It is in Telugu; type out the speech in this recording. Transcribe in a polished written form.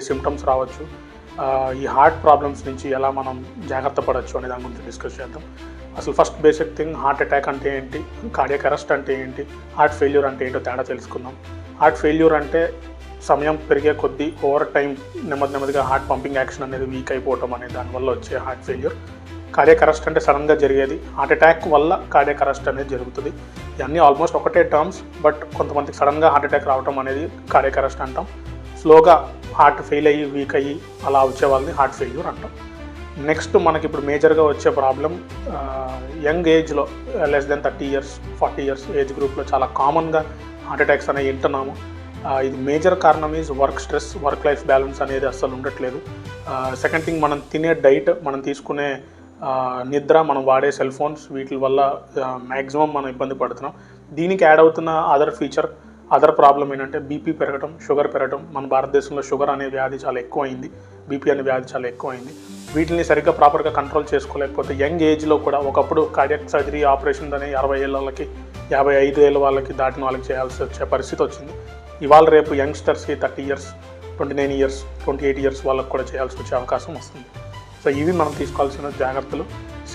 సిమ్టమ్స్ రావచ్చు. ఈ హార్ట్ ప్రాబ్లమ్స్ నుంచి ఎలా మనం జాగ్రత్త పడవచ్చు అనే దాని గురించి డిస్కస్ చేద్దాం. అసలు first basic thing, heart attack అంటే ఏంటి, కార్డియాక్ అరెస్ట్ అంటే ఏంటి, హార్ట్ ఫెయిల్యూర్ అంటే ఏంటో తేడా తెలుసుకుందాం. హార్ట్ ఫెయిల్యూర్ అంటే సమయం పెరిగే కొద్దీ ఓవర్ టైం నెమ్మదిగా హార్ట్ పంపింగ్ యాక్షన్ అనేది వీక్ అయిపోవటం అనే దానివల్ల వచ్చే హార్ట్ ఫెయిల్యూర్. కార్డియాక్ అరెస్ట్ అంటే సడన్గా జరిగేది. హార్ట్ అటాక్ వల్ల కార్డియాక్ అరెస్ట్ అనేది జరుగుతుంది. ఇవన్నీ ఆల్మోస్ట్ ఒకటే టర్మ్స్, బట్ కొంతమందికి సడన్గా హార్ట్ అటాక్ రావడం అనేది కార్డియాక్ అరెస్ట్ అంటాం. స్లోగా హార్ట్ ఫెయిల్ అయ్యి వీక్ అయ్యి అలా వచ్చే వాళ్ళని హార్ట్ ఫెయిల్యూర్ అంటాం. నెక్స్ట్ మనకి ఇప్పుడు మేజర్గా వచ్చే ప్రాబ్లం యంగ్ ఏజ్లో less than 30 years 40 years age గ్రూప్లో చాలా కామన్గా హార్ట్ అటాక్స్ అనేవి వింటున్నాము. ఇది మేజర్ కారణం is work stress, work life balance అనేది అస్సలు ఉండట్లేదు. సెకండ్ థింగ్, మనం తినే డైట్, మనం తీసుకునే నిద్ర, మనం వాడే సెల్ ఫోన్స్, వీటి వల్ల మ్యాక్సిమం మనం ఇబ్బంది పడుతున్నాం. దీనికి యాడ్ అవుతున్న అదర్ ప్రాబ్లం ఏంటంటే బీపీ పెరగడం, షుగర్ పెరగడం. మన భారతదేశంలో షుగర్ అనే వ్యాధి చాలా ఎక్కువ అయింది, బీపీ అనే వ్యాధి చాలా ఎక్కువ అయింది. వీటిని సరిగ్గా ప్రాపర్గా కంట్రోల్ చేసుకోలేకపోతే యంగ్ ఏజ్లో కూడా, ఒకప్పుడు కార్డియాక్ సర్జరీ ఆపరేషన్ అనేది 60 ఏళ్ళ వాళ్ళకి, 55 ఏళ్ళ వాళ్ళకి దాటిన వాళ్ళకి చేయాల్సి వచ్చే పరిస్థితి వచ్చింది. ఇవాళ రేపు యంగ్స్టర్స్కి 30 years 29 years 28 years వాళ్ళకి కూడా చేయాల్సి వచ్చే అవకాశం వస్తుంది. సో ఇవి మనం తీసుకోవాల్సిన జాగ్రత్తలు.